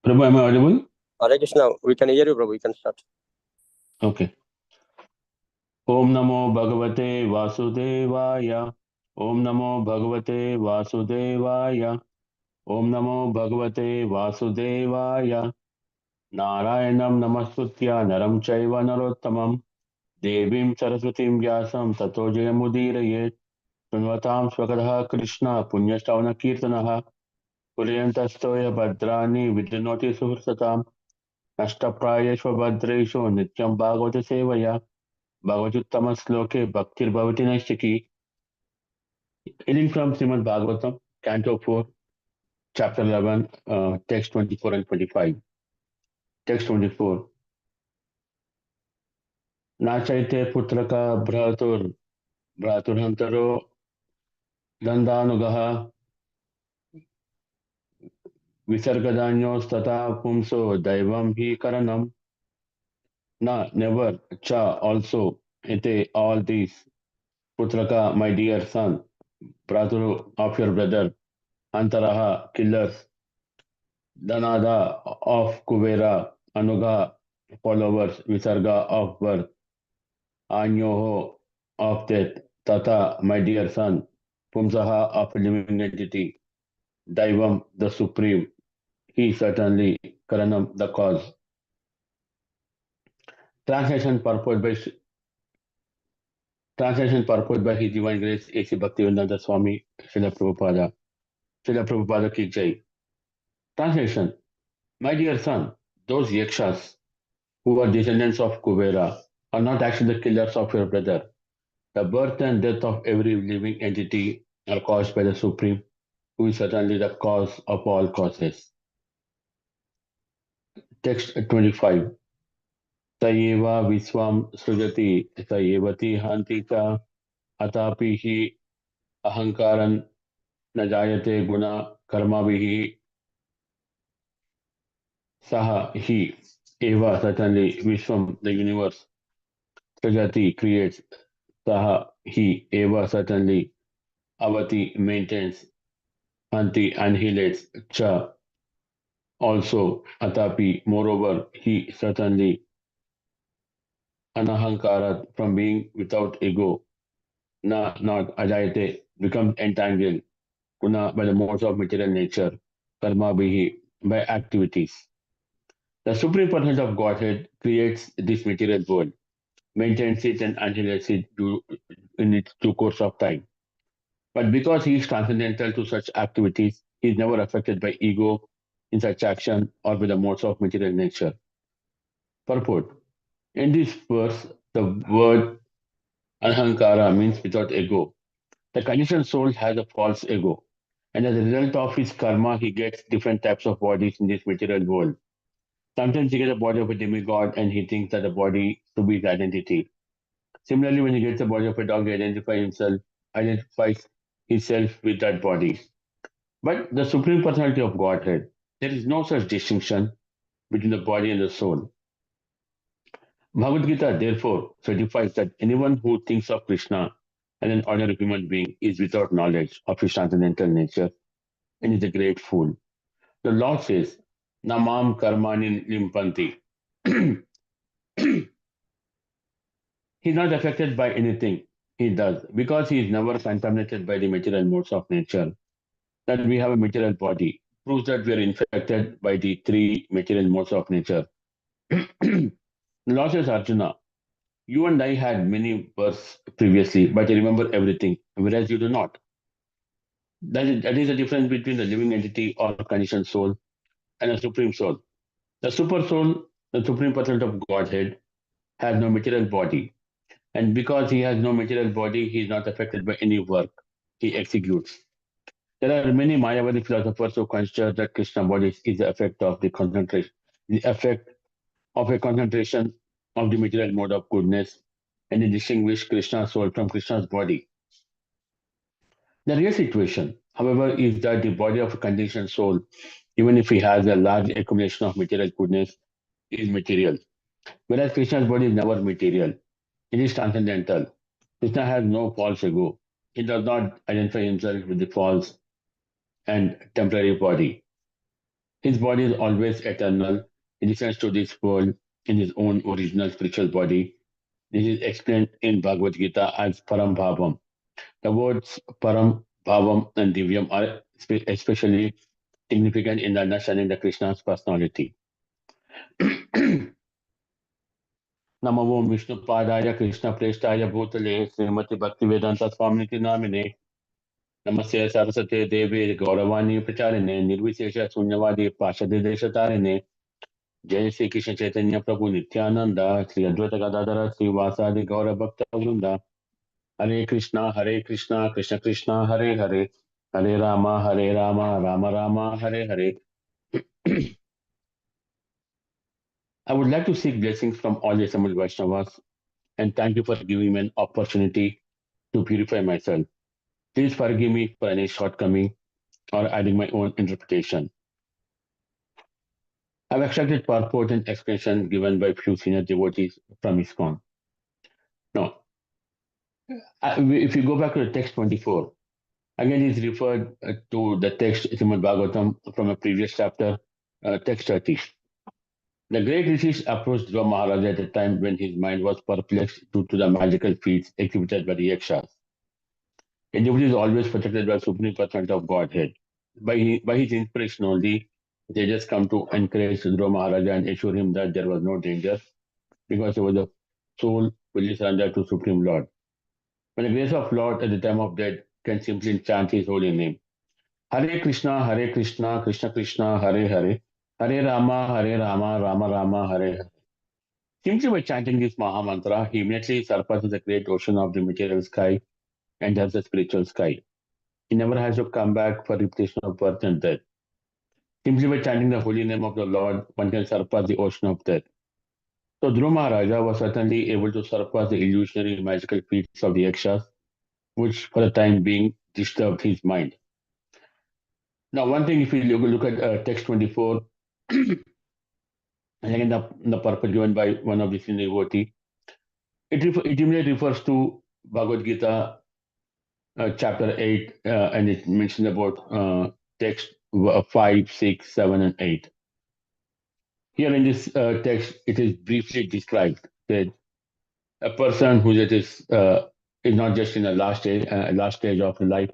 Prabhu, am I audible? Hare Krishna, we can hear you, Prabhu. We can start. Okay. Om Namo Bhagavate Vasudevaya. Om Namo Bhagavate Vasudevaya. Om Namo Bhagavate Vasudevaya. Narayanam Namaskutya Naram Chaiva Narottamam. Devim Saraswatim Vyasam Tato Jayamudiraye. Shunvatam Swakadha Krishna Punyastavana Kirtanaha. Puryantastoya Bhadrani Vidyanoti Suhursatam. Nashtaprayeshva Bhadreshu Nityam Bhagavata Sevaya. Bhagavatuttama Sloke Bhaktir Bhavati Naishiki. Reading from Srimad Bhagavatam, Canto 4, Chapter 11, Text 24 and 25. Text 24. Nachaite Putraka Bhraturhantaro Dandanugaha Visargadanyos Tata Pumso Daivam Hi Karanam. Na, never, Cha, also, Ete, all these. Putraka, my dear son, Bhraturu of your brother, Antaraha, killers, Danada of Kuvera, Anuga, followers, Visarga of birth, Anyoho of death, Tata, my dear son, Pumsaha of living entity, Daivam, the supreme, he certainly, Karanam, the cause. Translation purport by His Divine Grace A.C. Bhaktivedanta Swami Srila Prabhupada. Srila Prabhupada Ki Jai. Translation. My dear son, those yakshas who are descendants of Kubera are not actually the killers of your brother. The birth and death of every living entity are caused by the Supreme, who is certainly the cause of all causes. Text 25. Sayeva Viswam Srujati Sayevati Hantika Atapihi Ahankaran Najayate Guna Karmavihi Saha Hi Eva certainly Vishwam the universe Srujati creates Saha Hi Eva certainly Avati maintains Anti annihilates Cha also Atapi moreover he certainly Anahankara from being without ego Na not Ajayate becomes entangled Guna by the modes of material nature Karma Bihi by activities. The Supreme Personality of Godhead creates this material world, maintains it and annihilates it in its due course of time. But because he is transcendental to such activities, he is never affected by ego in such action or by the modes of material nature. Purport. In this verse, the word Ahankara means without ego. The conditioned soul has a false ego, and as a result of his karma, he gets different types of bodies in this material world. Sometimes he gets the body of a demigod and he thinks that the body to be his identity. Similarly, when he gets the body of a dog, he identifies himself with that body. But the Supreme Personality of Godhead, there is no such distinction between the body and the soul. Bhagavad Gita therefore certifies that anyone who thinks of Krishna as an ordinary human being is without knowledge of his transcendental nature and is a great fool. The Lord says, Namam karmani limpanti. He is not affected by anything he does because he is never contaminated by the material modes of nature. That we have a material body proves that we are infected by the three material modes of nature. The Lord says, Arjuna, you and I had many births previously, but you remember everything, whereas you do not. That is the difference between the living entity or conditioned soul and a supreme soul. The super soul, the supreme person of Godhead, has no material body. And because he has no material body, he is not affected by any work he executes. There are many Mayavadi philosophers who consider that Krishna body is the effect of the concentration, the effect of a concentration of the material mode of goodness, and they distinguish Krishna's soul from Krishna's body. The real situation, however, is that the body of a conditioned soul, even if he has a large accumulation of material goodness, is material. Whereas Krishna's body is never material. It is transcendental. Krishna has no false ego. He does not identify himself with the false and temporary body. His body is always eternal. He descends to this world in his own original spiritual body. This is explained in Bhagavad Gita as Param Bhavam. The words Param, Bhavam, and Divyam are especially significant in understanding the Krishna's personality. Namo Om Vishnu Padaya Krishna Prestaya Bhutale Srimati Bhaktivedanta Swamiti Namine Namaste Sarasate Devi Gauravani Pracharine Nirvishesha Sunyavadi Pashade Deshatarine Jai Sri Krishna Chaitanya Prabhu Nityananda Sri Advaita Gadadara Sri Vasadi Gaura Bhakta Vrinda Hare Krishna Krishna Krishna Hare Hare Hare Rama Rama Rama Hare Hare. I would like to seek blessings from all the assembled Vaishnavas and thank you for giving me an opportunity to purify myself. Please forgive me for any shortcoming or adding my own interpretation. I've extracted purport and explanation given by few senior devotees from ISKCON. Now, if you go back to the text 24, again is referred to the text Srimad Bhagavatam from a previous chapter, text 30. The great rishis approached Dhruva Maharaj at a time when his mind was perplexed due to the magical feats exhibited by the yakshas. A devotee is always protected by Supreme Personality of Godhead. By his inspiration only, they just come to encourage Dhruva Maharaja and assure him that there was no danger because he was the soul fully surrendered to Supreme Lord. When the grace of Lord at the time of death can simply chant his holy name. Hare Krishna, Krishna Krishna, Hare Hare, Hare Rama, Rama Rama, Hare Hare. Simply by chanting this Maha Mantra, he immediately surpasses the great ocean of the material sky and enters the spiritual sky. He never has to come back for repetition of birth and death. Simply by chanting the holy name of the Lord, one can surpass the ocean of death. So Dhruva Maharaja was certainly able to surpass the illusionary magical feats of the yakshas, which for the time being disturbed his mind. Now, one thing, if you look at text 24, and again the purpose given by one of the senior devotee, it immediately refers to Bhagavad Gita chapter 8, and it mentions about text 5, 6, 7, and 8. Here in this text, it is briefly described that a person who is not just in the last stage of life,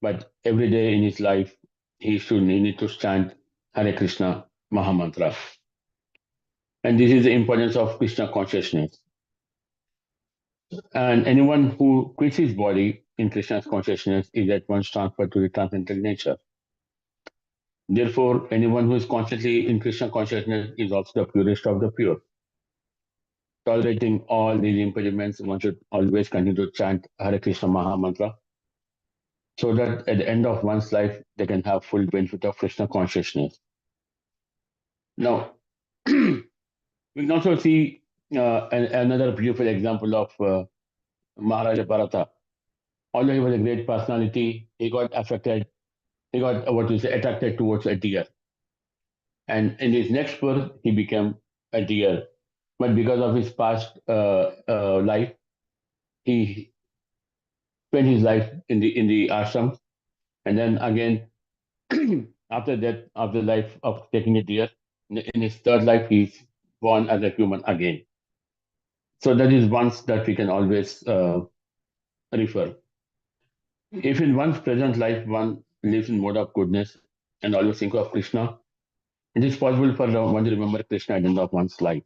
but every day in his life, he need to chant Hare Krishna Maha Mantra. And this is the importance of Krishna consciousness. And anyone who quits his body in Krishna's consciousness is at once transferred to the transcendental nature. Therefore, anyone who is constantly in Krishna consciousness is also the purest of the pure. Tolerating all these impediments, one should always continue to chant Hare Krishna Maha Mantra so that at the end of one's life, they can have full benefit of Krishna consciousness. Now, we can also see another beautiful example of Maharaja Bharata. Although he was a great personality, he got attracted towards a deer. And in his next birth, he became a deer. But because of his past life, he spent his life in the ashram. And then again, after that, after life of taking a deer, in his third life, he's born as a human again. So that is once that we can always refer. If in one's present life one lives in mode of goodness and always think of Krishna, it is possible for one to remember Krishna at the end of one's life.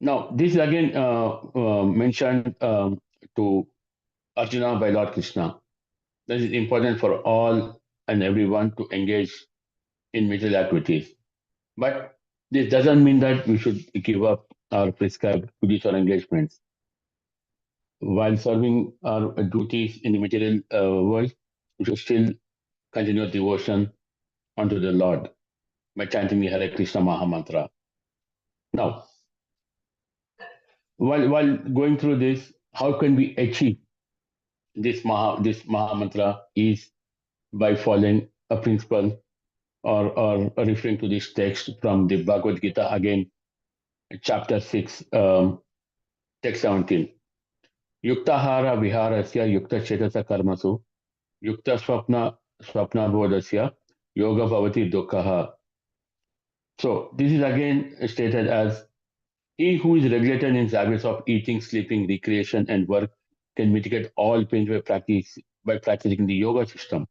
Now, this is again mentioned to Arjuna by Lord Krishna. That is important for all and everyone to engage in material activities. But this doesn't mean that we should give up our prescribed duties or engagements. While serving our duties in the material world, we should still continue devotion unto the Lord by chanting the Hare Krishna Maha Mantra. Now, while going through this, how can we achieve this Maha Mantra is by following a principle or referring to this text from the Bhagavad Gita again, chapter 6, text 17. Yuktahara viharasya yukta chetasa karmasu Yukta Swapna Bodhasya Yoga Bhavati Dukkaha. So this is again stated as he who is regulated in his habits of eating, sleeping, recreation, and work can mitigate all pain by practicing the yoga system.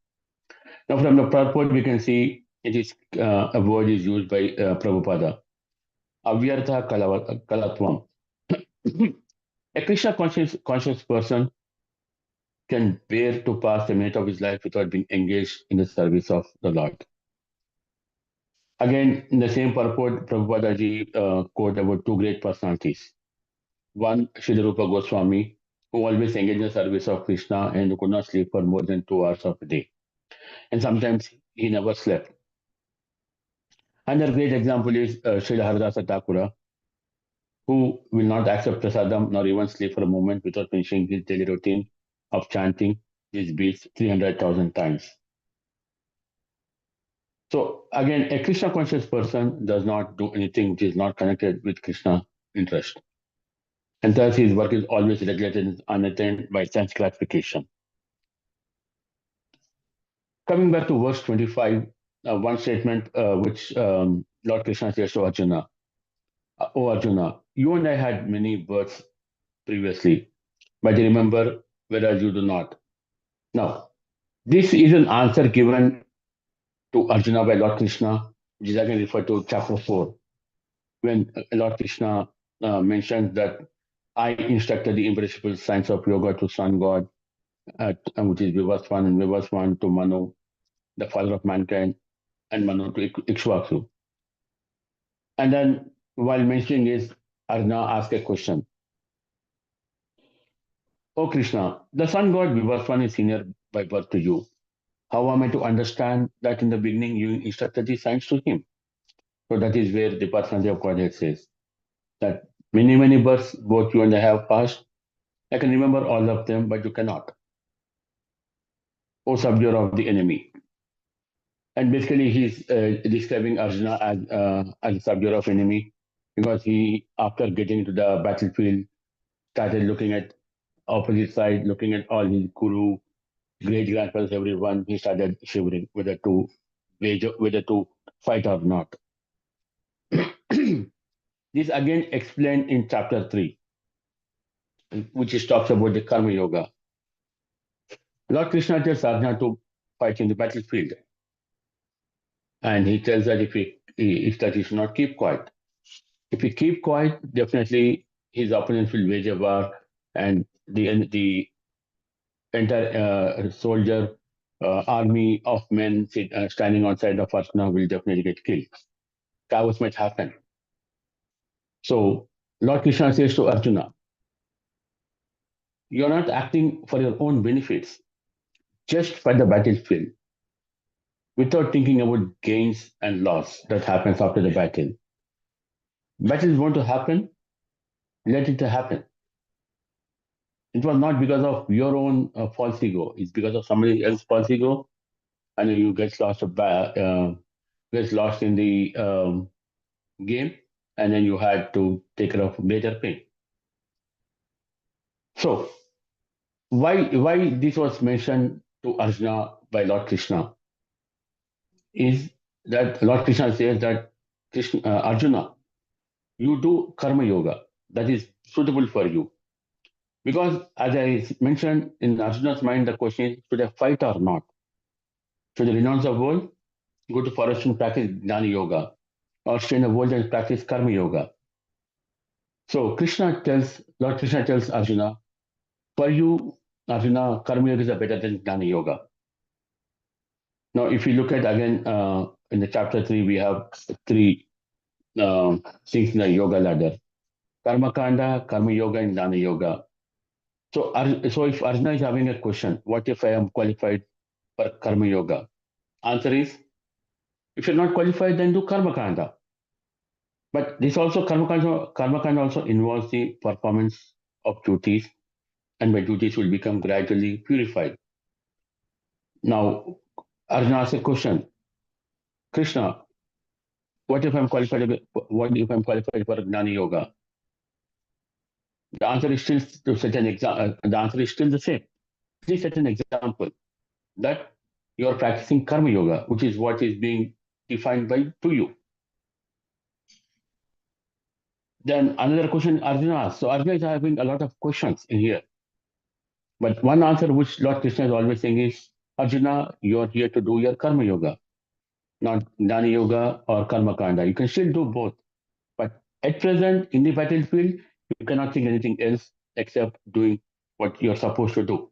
Now, from the purport, we can see it is a word is used by Prabhupada. Avyartha Kalatvam. A Krishna conscious person can bear to pass a minute of his life without being engaged in the service of the Lord. Again, in the same purport, Prabhupada ji quote about two great personalities. One, Srila Rupa Goswami, who always engaged in the service of Krishna and who could not sleep for more than 2 hours of a day. And sometimes he never slept. Another great example is Srila Haridasa Thakura, who will not accept prasadam nor even sleep for a moment without finishing his daily routine of chanting these beats 300,000 times. So again, a Krishna conscious person does not do anything which is not connected with Krishna interest. And thus his work is always regulated and unattained by sense gratification. Coming back to verse 25, one statement which Lord Krishna says to Arjuna, "O Arjuna, you and I had many births previously, but you remember, whereas you do not." Now, this is an answer given to Arjuna by Lord Krishna, which is again referred to chapter 4, when Lord Krishna mentions that I instructed the imperishable science of yoga to Sun God, which is Vivaswan, and Vivaswan to Manu, the father of mankind, and Manu to Ikshvaku. And then while mentioning this, Arjuna asked a question. "O Krishna, the sun god Vivaswan is senior by birth to you. How am I to understand that in the beginning you instructed the science to him?" So that is where the personality of Godhead says that many, many births both you and I have passed. I can remember all of them, but you cannot. O subduer of the enemy. And basically he's describing Arjuna as a subduer of enemy because he, after getting to the battlefield, started looking at opposite side, looking at all his guru, great grandfathers, everyone. He started shivering whether to fight or not. This again explained in chapter 3, which is talks about the Karma Yoga. Lord Krishna tells Arjuna to fight in the battlefield. And he tells that if he should not keep quiet. If he keep quiet, definitely his opponents will wage a war, and the entire soldier army of men standing outside of Arjuna will definitely get killed. Chaos might happen. So Lord Krishna says to Arjuna, "You're not acting for your own benefits, just for the battlefield, without thinking about gains and loss that happens after the battle. Battle is going to happen, let it happen. It was not because of your own false ego. It's because of somebody else's false ego, and you gets lost in the game, and then you had to take care of greater pain." So why this was mentioned to Arjuna by Lord Krishna is that Lord Krishna says that Arjuna, you do karma yoga that is suitable for you. Because as I mentioned, in Arjuna's mind, the question is, should I fight or not? Should I renounce the world, go to forest and practice Jnana Yoga, or stay in the world and practice Karma Yoga? So Lord Krishna tells Arjuna, for you, Arjuna, Karma Yoga is better than Jnana Yoga. Now, if you look at again in the chapter 3, we have three things in the yoga ladder: Karma Kanda, Karma Yoga, and Jnana Yoga. So if Arjuna is having a question, what if I am qualified for Karma Yoga? Answer is, if you're not qualified, then do Karma Kanda. But this also, Karma Kanda also involves the performance of duties, and my duties will become gradually purified. Now, Arjuna asks a question, Krishna, what if I'm qualified for Jnana Yoga? The answer is still to set an example. The answer is still the same. Please set an example. that you are practicing karma yoga, which is what is being defined to you. Then another question Arjuna asked. So Arjuna is having a lot of questions in here. But one answer which Lord Krishna is always saying is, Arjuna, you are here to do your karma yoga, not Jnana yoga or karma kanda. You can still do both. But at present, in the battlefield, you cannot think anything else except doing what you're supposed to do.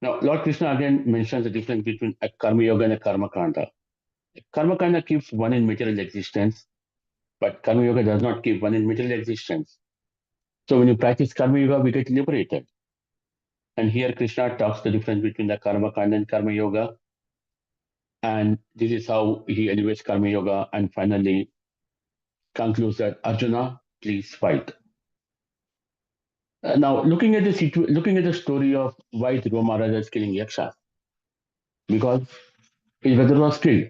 Now, Lord Krishna again mentions the difference between a karma yoga and a karma kanda. Karma kanda keeps one in material existence, but karma yoga does not keep one in material existence. So when you practice karma yoga, we get liberated. And here Krishna talks the difference between the karma kanda and karma yoga. And this is how he elevates karma yoga and finally concludes that Arjuna, please fight. Now, looking at the story of why Dhruva Maharaj is killing Yakshas, because his brother was killed.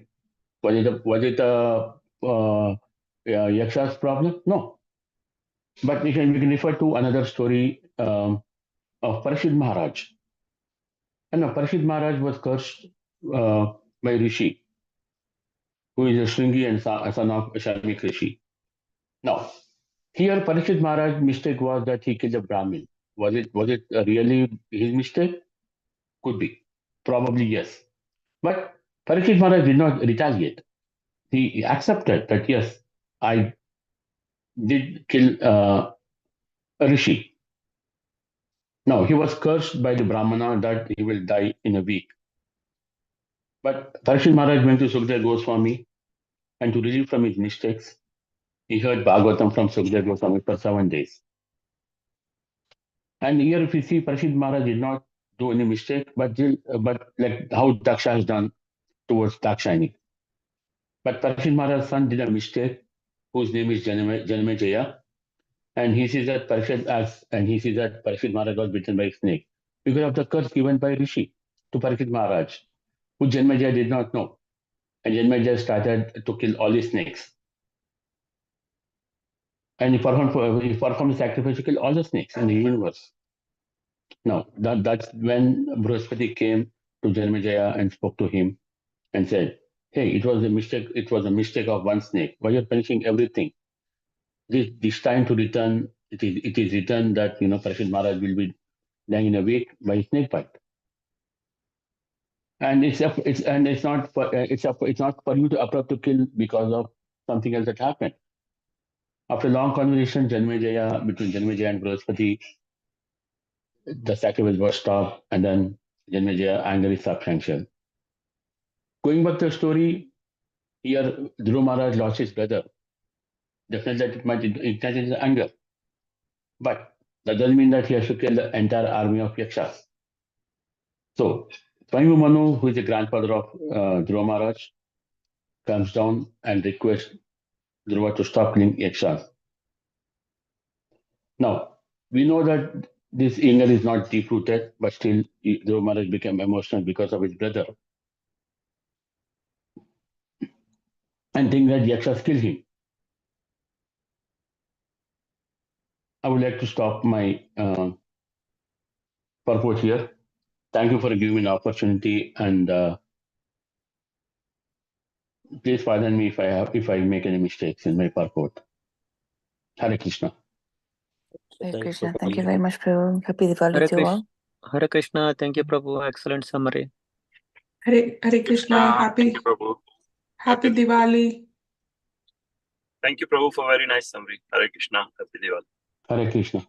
Was it Yaksha's problem? No. But we can refer to another story of Parashit Maharaj. And Parashit Maharaj was cursed by Rishi, who is a Shringi and son of Shamik Rishi. Now, here Parashit Maharaj's mistake was that he killed a Brahmin. Was it really his mistake? Could be. Probably yes. But Parashit Maharaj did not retaliate. He accepted that yes, I did kill a Rishi. Now, he was cursed by the Brahmana that he will die in a week. But Parashit Maharaj went to Sukadeva Goswami, and to relieve from his mistakes, he heard Bhagavatam from Sukadeva Goswami for 7 days. And here, if you see, Parashit Maharaj did not do any mistake, but like how Daksha has done towards Dakshayani. But Parashit Maharaj's son did a mistake, whose name is Janamejaya, and he sees that Parashit Maharaj was bitten by a snake because of the curse given by Rishi to Parashit Maharaj, who Janamejaya did not know. And Janamejaya started to kill all the snakes. And he performed the sacrifice to kill all the snakes in the universe. Now, that's when Brihaspati came to Janamejaya and spoke to him and said, hey, it was a mistake of one snake. Why you're punishing everything? This time to return, it is written that Parashit Maharaj will be dying in a week by snake bite. And it's not for you to approve to kill because of something else that happened. After a long conversation between Janamejaya and Brihaspati, the sacrifice was stopped, and then Janamejaya anger is substantial. Going back to the story, here Dhruva Maharaj lost his brother. Definitely that it might ignite his anger. But that doesn't mean that he has to kill the entire army of Yakshas. So, Swami Manu, who is the grandfather of Dhruva Maharaj, comes down and requests Dhruva to stop killing Yakshas. Now, we know that this anger is not deep-rooted, but still Dhruva Maharaj became emotional because of his brother. And think that Yakshas killed him. I would like to stop my purport here. Thank you for giving me an opportunity, and please pardon me if I make any mistakes in my purport. Hare Krishna. Hare Krishna. Thank you very much, Prabhu. Happy Diwali to you all. Hare Krishna. Thank you, Prabhu. Excellent summary. Hare Krishna. Happy Diwali. Thank you, Prabhu, for very nice summary. Hare Krishna. Happy Diwali. Hare Krishna.